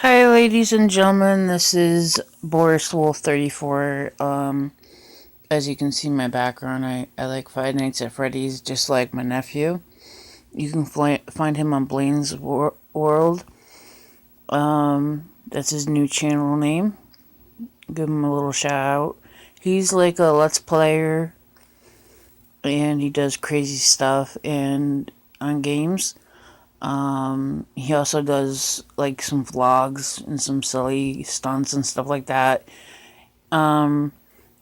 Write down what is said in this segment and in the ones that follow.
Hi, ladies and gentlemen. This is Boris Wolf 34. As you can see in my background, I like Five Nights at Freddy's just like my nephew. You can find him on Blaine's World. That's his new channel name. Give him a little shout out. He's like a Let's Player, and he does crazy stuff and on games. He also does like some vlogs and some silly stunts and stuff like that. Um,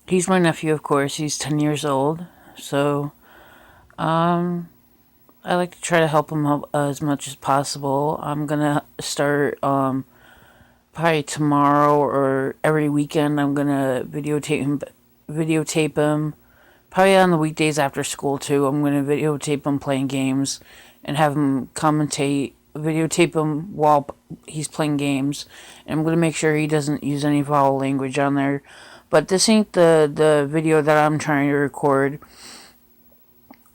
he's my nephew, of course. He's 10 years old. So, I like to try to help him out as much as possible. I'm gonna start, probably tomorrow or every weekend. I'm gonna videotape him. Probably on the weekdays after school too. I'm gonna videotape him playing games and have him videotape him while he's playing games. And I'm gonna make sure he doesn't use any foul language on there. But this ain't the video that I'm trying to record.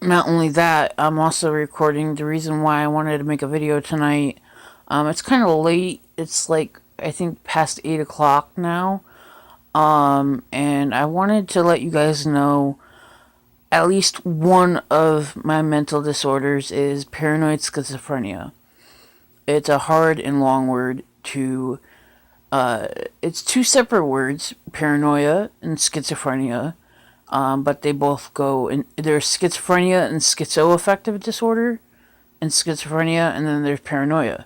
Not only that, I'm also recording the reason why I wanted to make a video tonight. It's kind of late. It's like, I think, past 8 o'clock now. And I wanted to let you guys know at least one of my mental disorders is paranoid schizophrenia. It's a hard and long word to, it's two separate words, paranoia and schizophrenia. But they both go in. There's schizophrenia and schizoaffective disorder, and schizophrenia, and then there's paranoia.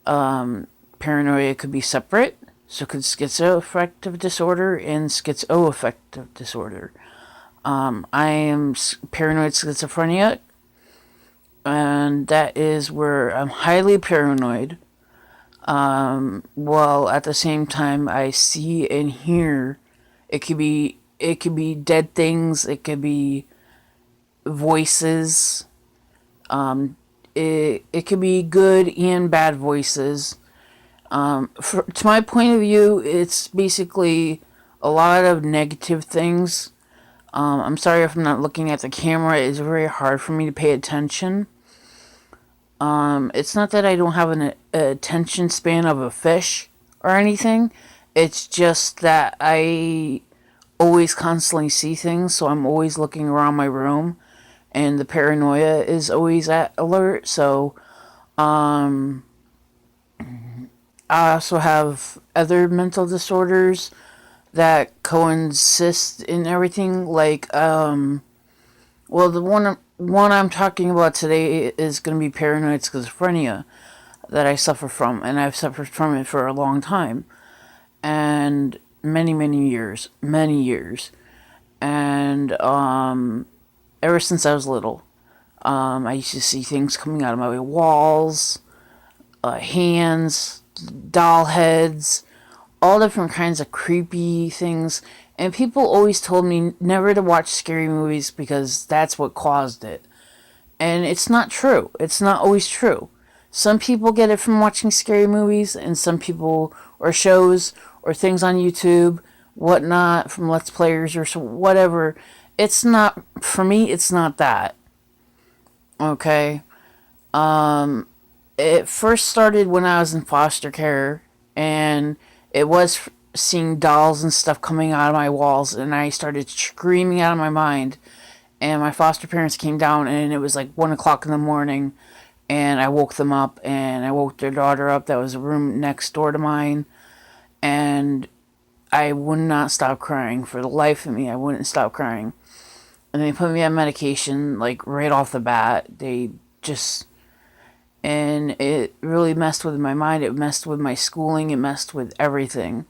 Paranoia could be separate, so could schizoaffective disorder and schizoaffective disorder. I am paranoid schizophrenia, and that is where I'm highly paranoid. While at the same time I see and hear. It could be dead things. It could be voices. It could be good and bad voices. To my point of view, it's basically a lot of negative things. I'm sorry if I'm not looking at the camera. It's very hard for me to pay attention. It's not that I don't have an attention span of a fish or anything. It's just that I always constantly see things, so I'm always looking around my room, and the paranoia is always at alert. So, I also have other mental disorders that coexist in everything. Like, well, the one I'm talking about today is going to be paranoid schizophrenia that I suffer from, and I've suffered from it for a long time, and many years, and ever since I was little, I used to see things coming out of my walls, hands, doll heads, all different kinds of creepy things. And people always told me never to watch scary movies because that's what caused it. And it's not true. It's not always true. Some people get it from watching scary movies, and some people, or shows, or things on YouTube, whatnot, from Let's Players or whatever. It's not, for me, it's not that. Okay? It first started when I was in foster care, and it was seeing dolls and stuff coming out of my walls, and I started screaming out of my mind. And my foster parents came down, and it was like 1 o'clock in the morning, and I woke them up, and I woke their daughter up that was a room next door to mine, and I would not stop crying. For the life of me, I wouldn't stop crying. And they put me on medication, like, right off the bat. And it really messed with my mind. It messed with my schooling. It messed with everything.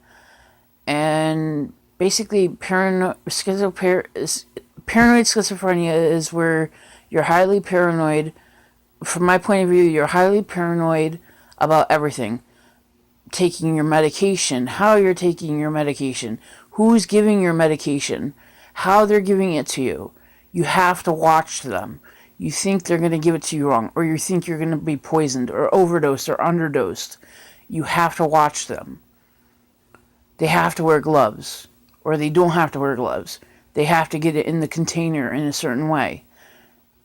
And basically, paranoid schizophrenia is where you're highly paranoid. From my point of view, you're highly paranoid about everything. Taking your medication, how you're taking your medication, who's giving your medication, how they're giving it to you. You have to watch them. You think they're going to give it to you wrong, or you think you're going to be poisoned or overdosed or underdosed. You have to watch them. They have to wear gloves, or they don't have to wear gloves. They have to get it in the container in a certain way.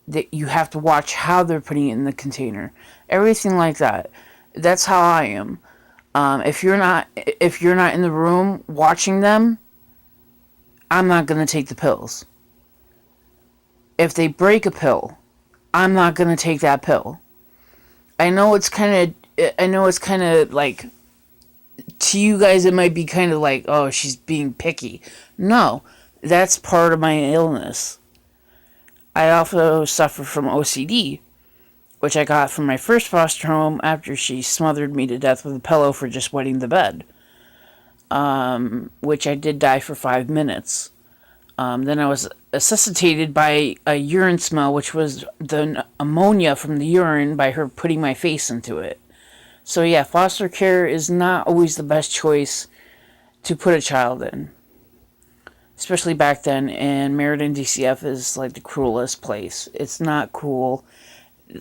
That you have to watch how they're putting it in the container. Everything like that. That's how I am. If you're not in the room watching them, I'm not going to take the pills. If they break a pill, I'm not going to take that pill. I know it's kind of like, to you guys it might be kind of like, oh, she's being picky. No, that's part of my illness. I also suffer from OCD, which I got from my first foster home after she smothered me to death with a pillow for just wetting the bed. Which I did die for 5 minutes. Then I was resuscitated by a urine smell, which was the ammonia from the urine by her putting my face into it. So yeah, foster care is not always the best choice to put a child in. Especially back then, and Meriden, DCF is like the cruelest place. It's not cool.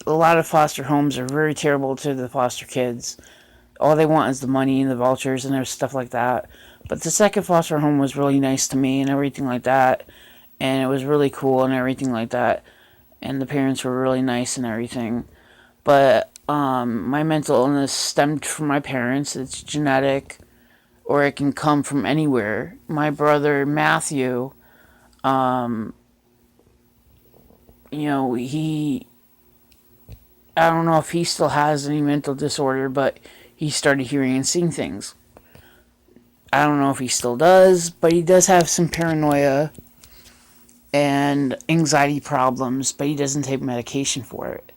A lot of foster homes are very terrible to the foster kids. All they want is the money and the vouchers and there's stuff like that. But the second foster home was really nice to me and everything like that. And it was really cool and everything like that. And the parents were really nice and everything. But my mental illness stemmed from my parents. It's genetic, or it can come from anywhere. My brother Matthew, he, I don't know if he still has any mental disorder, but he started hearing and seeing things. I don't know if he still does, but he does have some paranoia and anxiety problems, but he doesn't take medication for it.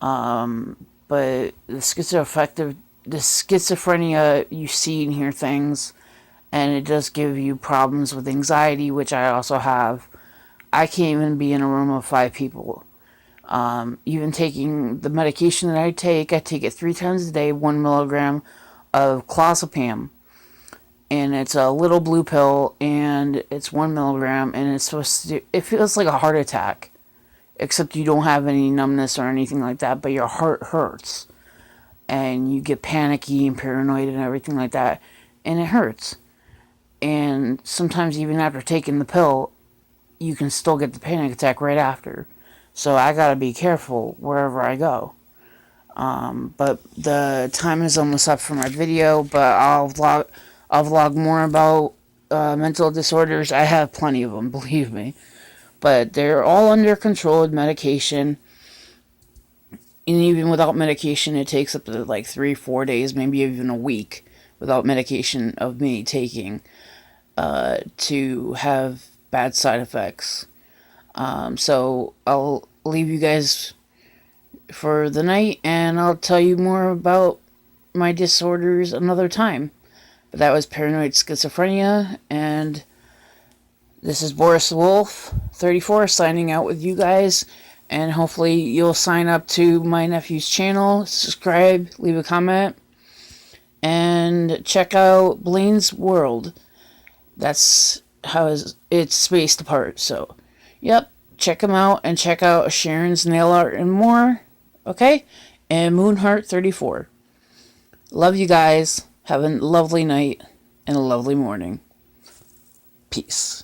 But the schizophrenia, you see and hear things, and it does give you problems with anxiety, which I also have. I can't even be in a room of 5 people. Even taking the medication that I take it 3 times a day, 1 milligram of clozapam. And it's a little blue pill, and it's 1 milligram, and it feels like a heart attack. Except you don't have any numbness or anything like that, but your heart hurts. And you get panicky and paranoid and everything like that. And it hurts. And sometimes even after taking the pill, you can still get the panic attack right after. So I gotta be careful wherever I go. But the time is almost up for my video, but I'll vlog more about mental disorders. I have plenty of them, believe me. But they're all under control with medication. And even without medication, it takes up to like 3-4 days, maybe even a week, without medication of me taking, to have bad side effects. So I'll leave you guys for the night, and I'll tell you more about my disorders another time. But that was paranoid schizophrenia, and this is Boris the Wolf, 34, signing out with you guys. And hopefully you'll sign up to my nephew's channel, subscribe, leave a comment, and check out Blaine's World. That's how it's spaced apart. So, yep, check them out, and check out Sharon's nail art and more. Okay? And Moonheart34. Love you guys. Have a lovely night and a lovely morning. Peace.